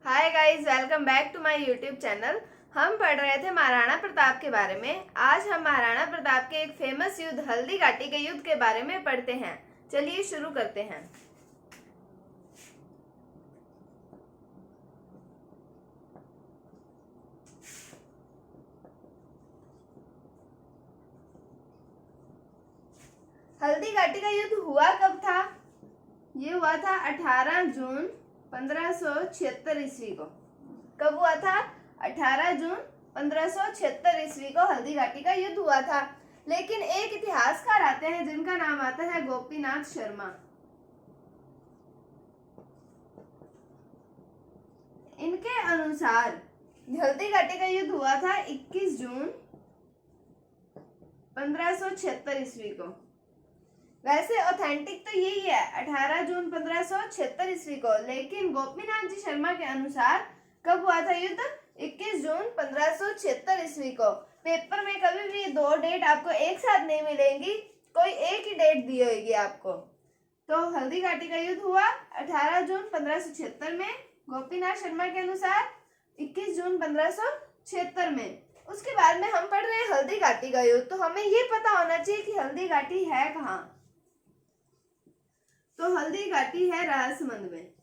Hi guys, welcome back to my YouTube channel. हम पढ़ रहे थे महाराणा प्रताप के बारे में। आज हम महाराणा प्रताप के एक फेमस युद्ध हल्दी घाटी के युद्ध के बारे में पढ़ते हैं। चलिए शुरू करते हैं। हल्दी घाटी का युद्ध हुआ कब था? ये हुआ था 18 जून 1576 ईस्वी को। कब हुआ था? 18 जून 1576 ईस्वी को हल्दी घाटी का युद्ध हुआ था। लेकिन एक इतिहासकार आते हैं जिनका नाम आता है गोपीनाथ शर्मा। इनके अनुसार हल्दी घाटी का युद्ध हुआ था 21 जून 1576 ईस्वी को। वैसे ऑथेंटिक तो यही है 18 जून 1576 ईस्वी को, लेकिन गोपीनाथ जी शर्मा के अनुसार कब हुआ था युद्ध? 21 जून 1576 ईस्वी को। पेपर में कभी भी दो डेट आपको एक साथ नहीं मिलेंगी, कोई एक ही डेट दी होगी आपको। तो हल्दी घाटी का युद्ध हुआ 18 जून 1576 में, गोपीनाथ शर्मा के अनुसार 21 जून 1576 में। उसके बाद में हम पढ़ रहे हैं हल्दी घाटी का युद्ध, तो हमें ये पता होना चाहिए कि हल्दी घाटी है कहाँ। तो हल्दी घाटी है राजसमंद में।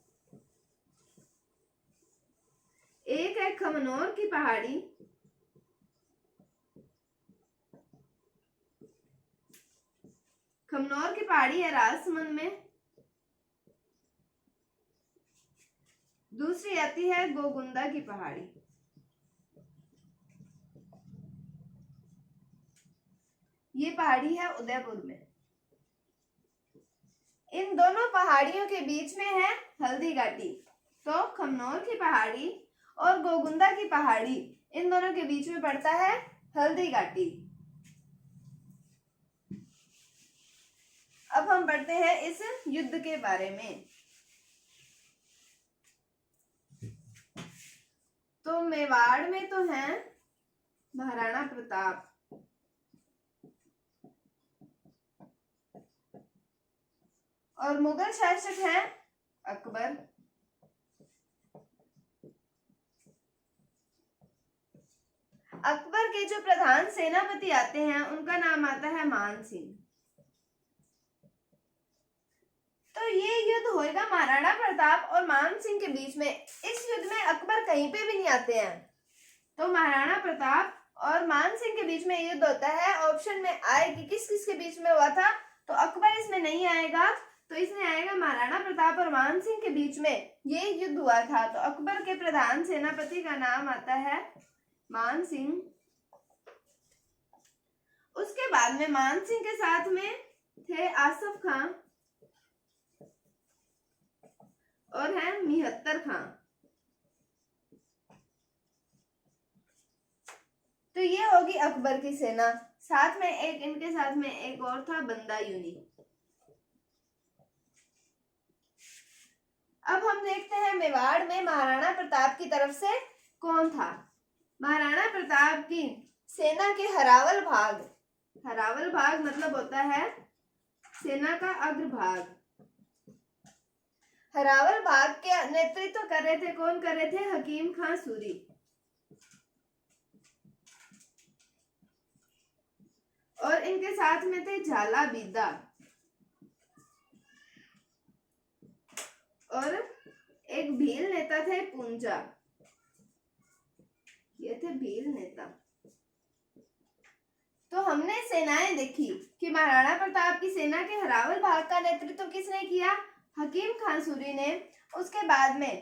एक है खमनोर की पहाड़ी, खमनोर की पहाड़ी है राजसमंद में। दूसरी आती है गोगुंदा की पहाड़ी। ये पहाड़ी है उदयपुर में। इन दोनों पहाड़ियों के बीच में है हल्दी घाटी। तो खमनोर की पहाड़ी और गोगुंदा की पहाड़ी, इन दोनों के बीच में पड़ता है हल्दी घाटी। अब हम पढ़ते हैं इस युद्ध के बारे में। तो मेवाड़ में तो है महाराणा प्रताप, और मुगल शासक हैं अकबर। अकबर के जो प्रधान सेनापति आते हैं उनका नाम आता है मान सिंह। तो ये युद्ध होएगा महाराणा प्रताप और मान सिंह के बीच में। इस युद्ध में अकबर कहीं पे भी नहीं आते हैं। तो महाराणा प्रताप और मान सिंह के बीच में युद्ध होता है। ऑप्शन में आए कि किस किस के बीच में हुआ था, तो अकबर इसमें नहीं आएगा, तो इसमें आएगा महाराणा प्रताप और मान सिंह के बीच में ये युद्ध हुआ था। तो अकबर के प्रधान सेनापति का नाम आता है मान सिंह। उसके बाद में मान सिंह के साथ में थे आसफ खां और है मिहत्तर खां। तो ये होगी अकबर की सेना। साथ में एक इनके साथ में एक और था बंदा यूनी। अब हम देखते हैं मेवाड़ में महाराणा प्रताप की तरफ से कौन था। महाराणा प्रताप की सेना के हरावल भाग, हरावल भाग मतलब होता है सेना का अग्रभाग। हरावल भाग के नेतृत्व कर रहे थे, कौन कर रहे थे? हकीम खां सूरी। और इनके साथ में थे झाला बीदा और एक भील नेता थे पूंजा। ये थे भील नेता। तो हमने सेनाएं देखी कि महाराणा प्रताप की सेना के हरावल भाग का नेतृत्व किसने किया? हकीम खां सूरी ने। उसके बाद में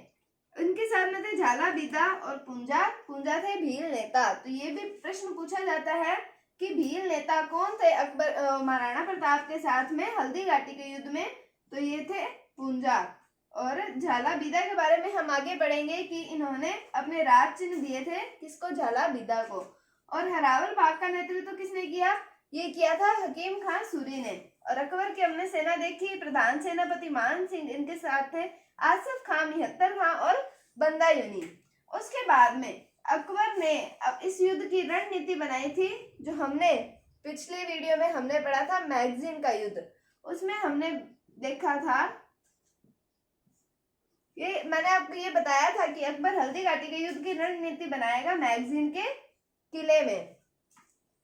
इनके साथ में थे झाला बीदा और पूंजा। पूंजा थे भील नेता। तो ये भी प्रश्न पूछा जाता है कि भील नेता कौन थे अकबर महाराणा प्रताप के साथ में हल्दी घाटी के युद्ध में? तो ये थे पूंजा। और झाला बीदा के बारे में हम आगे पढ़ेंगे कि इन्होंने अपने राज चिन्ह दिए थे किसको? झाला बीदा को। और हरावल भाग का नेतृत्व किसने किया? ये किया था हकीम खां सूरी ने। और अकबर की हमने सेना देखी, प्रधान सेनापति मान सिंह, इनके साथ थे आसफ खां, मिहत्तर खां और बंदा यूनी। उसके बाद में अकबर ने अब इस युद्ध की रणनीति बनाई थी, जो हमने पिछले वीडियो में हमने पढ़ा था मैगजीन का युद्ध। उसमें हमने देखा था ये मैंने आपको ये बताया था कि अकबर हल्दी घाटी के युद्ध की रणनीति बनाएगा मैगजीन के किले में,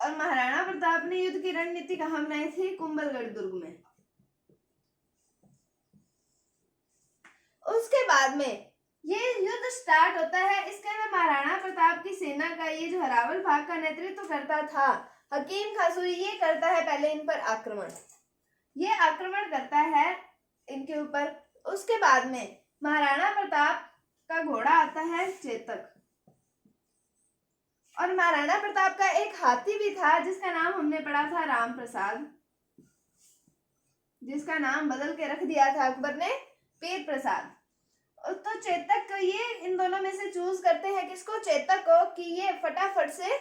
और महाराणा प्रताप ने युद्ध की रणनीति कहाँ बनाई थी? कुंभलगढ़ दुर्ग में। उसके बाद में ये युद्ध स्टार्ट होता है। इसके अंदर महाराणा प्रताप की सेना का ये जो हरावल भाग का नेतृत्व करता था हकीम खान सूरी, ये करता है पहले इन पर आक्रमण। ये आक्रमण करता है इनके ऊपर। उसके बाद में महाराणा प्रताप का घोड़ा आता है चेतक, और महाराणा प्रताप का एक हाथी भी था जिसका नाम हमने पढ़ा था राम प्रसाद, जिसका नाम बदल के रख दिया था अकबर ने पीर प्रसाद। तो चेतक को ये इन दोनों में से चूज करते हैं, किसको? चेतक को, कि ये फटाफट से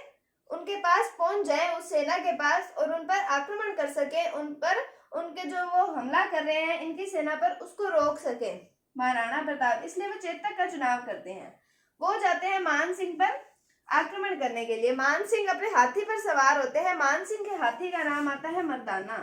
उनके पास पहुंच जाए, उस सेना के पास, और उन पर आक्रमण कर सके, उन पर उनके जो वो हमला कर रहे हैं इनकी सेना पर, उसको रोक सके महाराणा प्रताप। इसलिए वो चेतक का चुनाव करते हैं। वो जाते हैं मान सिंह पर आक्रमण करने के लिए। मान सिंह अपने हाथी पर सवार होते हैं। मान सिंह के हाथी का नाम आता है मर्दाना।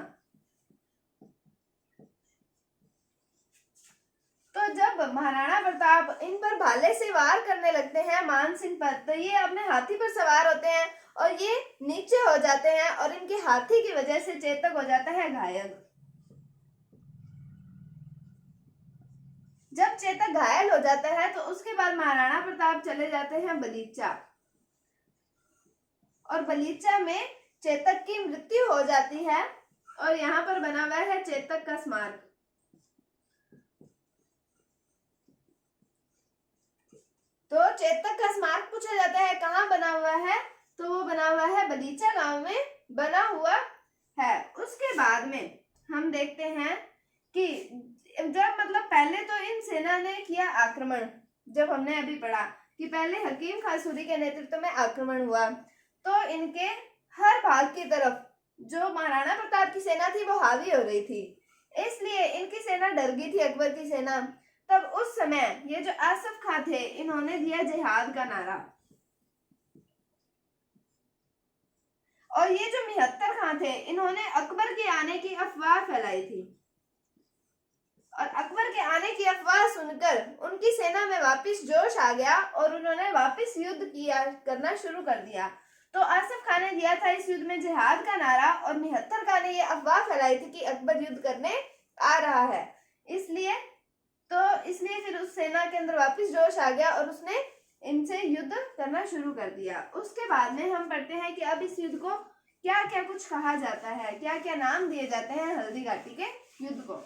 तो जब महाराणा प्रताप इन पर भाले से वार करने लगते हैं मान सिंह पर, तो ये अपने हाथी पर सवार होते हैं और ये नीचे हो जाते हैं, और इनके हाथी की वजह से चेतक हो जाता है घायल। जब चेतक घायल हो जाता है तो उसके बाद महाराणा प्रताप चले जाते हैं बलीचा, और बलीचा में चेतक की मृत्यु हो जाती है, और यहाँ पर बना हुआ है चेतक का स्मारक। तो चेतक का स्मारक पूछा जाता है कहाँ बना हुआ है, तो वो बना हुआ है बलीचा गांव में बना हुआ है। उसके बाद में हम देखते हैं कि जब मतलब पहले तो इन सेना ने किया आक्रमण, जब हमने अभी पढ़ा कि पहले हकीम खान सूरी के नेतृत्व में आक्रमण हुआ, तो इनके हर भाग की तरफ जो महाराणा प्रताप की सेना थी वो हावी हो रही थी, इसलिए इनकी सेना डर गई थी अकबर की सेना। तब उस समय ये जो आसफ खां थे इन्होंने दिया जिहाद का नारा, और ये जो 73 खां थे इन्होंने अकबर के आने की अफवाह फैलाई थी, और अकबर के आने की अफवाह सुनकर उनकी सेना में वापस जोश आ गया और उन्होंने वापस युद्ध किया करना शुरू कर दिया। तो आसफ खान ने दिया था इस युद्ध में जिहाद का नारा, और 73 खां ने ये अफवाह फैलाई थी कि अकबर युद्ध करने आ रहा है। इसलिए फिर उस सेना के अंदर वापस जोश आ गया और उसने इनसे युद्ध करना शुरू कर दिया। उसके बाद में हम पढ़ते हैं कि अब इस युद्ध को क्या क्या कुछ कहा जाता है, क्या क्या नाम दिए जाते हैं हल्दी घाटी के युद्ध को।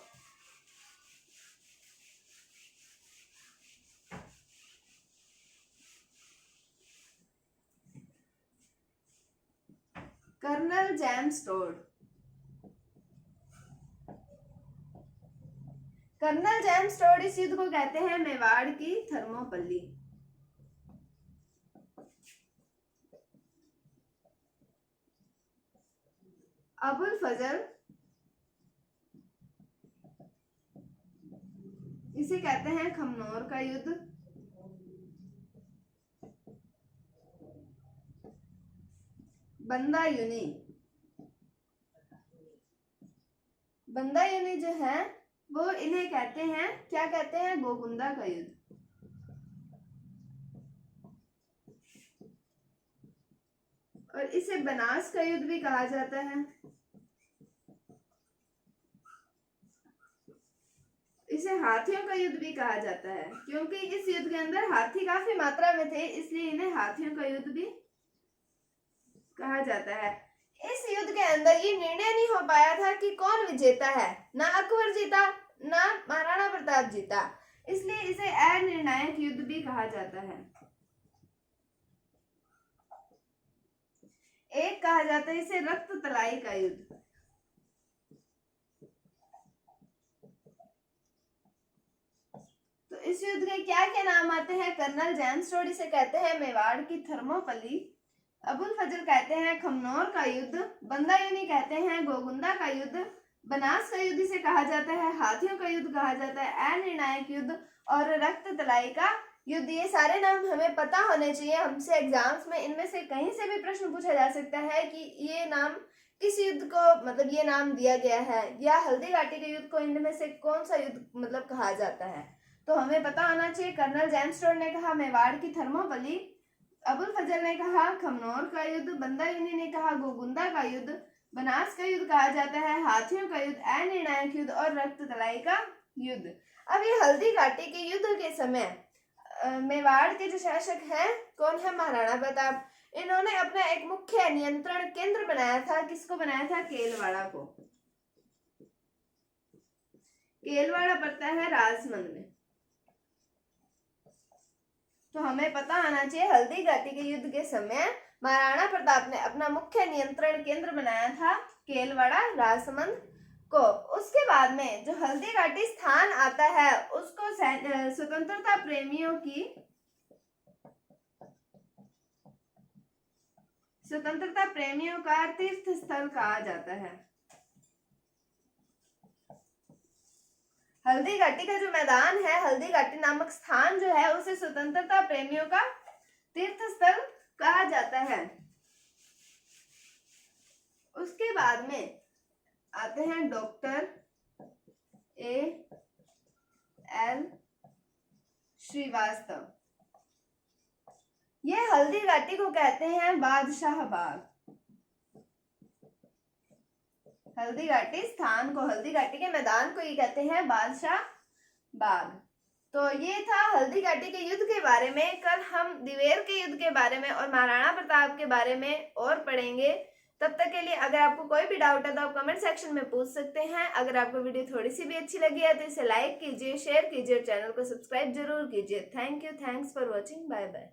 Colonel James Tod. Colonel James Tod इस युद्ध को कहते हैं मेवाड़ की थर्मोपल्ली। अबुल फजल इसे कहते हैं खमनोर का युद्ध। बंदा यूनी जो है वो इन्हें कहते हैं, क्या कहते हैं? गोगुंदा का युद्ध। और इसे बनास का युद्ध भी कहा जाता है। इसे हाथियों का युद्ध भी कहा जाता है, क्योंकि इस युद्ध के अंदर हाथी काफी मात्रा में थे, इसलिए इन्हें हाथियों का युद्ध भी कहा जाता है। इस युद्ध के अंदर ये निर्णय नहीं हो पाया था कि कौन विजेता है, ना अकबर जीता ना महाराणा प्रताप जीता, इसलिए इसे अनिर्णायक युद्ध भी कहा जाता है। एक कहा जाता है इसे रक्त तलाई का युद्ध। तो इस युद्ध के क्या क्या नाम आते हैं? कर्नल जेम्स टोड इसे कहते हैं मेवाड़ की थर्मोपल्ली। अबुल फजल कहते हैं खमनोर का युद्ध। बंदा यूनी कहते हैं गोगुंदा का युद्ध। बनास का युद्ध इसे कहा जाता है हाथियों का युद्ध कहा जाता है, अनिर्णायक युद्ध, और रक्त तलाई का युद्ध। ये सारे नाम हमें पता होने चाहिए, हमसे एग्जाम्स में इनमें से कहीं से भी प्रश्न पूछा जा सकता है कि ये नाम किस युद्ध को मतलब ये नाम दिया गया है, या हल्दी घाटी के युद्ध को इनमें से कौन सा युद्ध मतलब कहा जाता है। तो हमें पता होना चाहिए। कर्नल जेम्स टोड ने कहा मेवाड़ की थर्मोपली, अबुल फजल ने कहा खमनोर का युद्ध, बंदा यूनी ने कहा गोगुंदा का युद्ध, बनास का युद्ध कहा जाता है, हाथियों का युद्ध, अनिर्णायक युद्ध और रक्त तलाई का युद्ध। अब ये हल्दी घाटी के युद्ध के समय मेवाड़ के जो शासक हैं कौन है? महाराणा प्रताप। इन्होंने अपना एक मुख्य नियंत्रण केंद्र बनाया था। किसको बनाया था? केलवाड़ा को। केलवाड़ा पड़ता है राजमंद में। तो हमें पता आना चाहिए हल्दी घाटी के युद्ध के समय महाराणा प्रताप ने अपना मुख्य नियंत्रण केंद्र बनाया था केलवाड़ा राजमंद को। उसके बाद में जो हल्दी घाटी स्थान आता है उसको स्वतंत्रता प्रेमियों का तीर्थ स्थल कहा जाता है। हल्दी घाटी का जो मैदान है, हल्दी घाटी नामक स्थान जो है उसे स्वतंत्रता प्रेमियों का तीर्थ स्थल कहा जाता है। उसके बाद में आते हैं डॉक्टर A.L. श्रीवास्तव। ये हल्दी घाटी को कहते हैं बादशाह बाग। हल्दी घाटी स्थान को, हल्दी घाटी के मैदान को ये कहते हैं बादशाह बाग। तो ये था हल्दी घाटी के युद्ध के बारे में। कल हम दिवेर के युद्ध के बारे में और महाराणा प्रताप के बारे में और पढ़ेंगे। तब तक के लिए अगर आपको कोई भी डाउट है तो आप कमेंट सेक्शन में पूछ सकते हैं। अगर आपको वीडियो थोड़ी सी भी अच्छी लगी है तो इसे लाइक कीजिए, शेयर कीजिए और चैनल को सब्सक्राइब जरूर कीजिए। Thank you, thanks for watching, bye bye.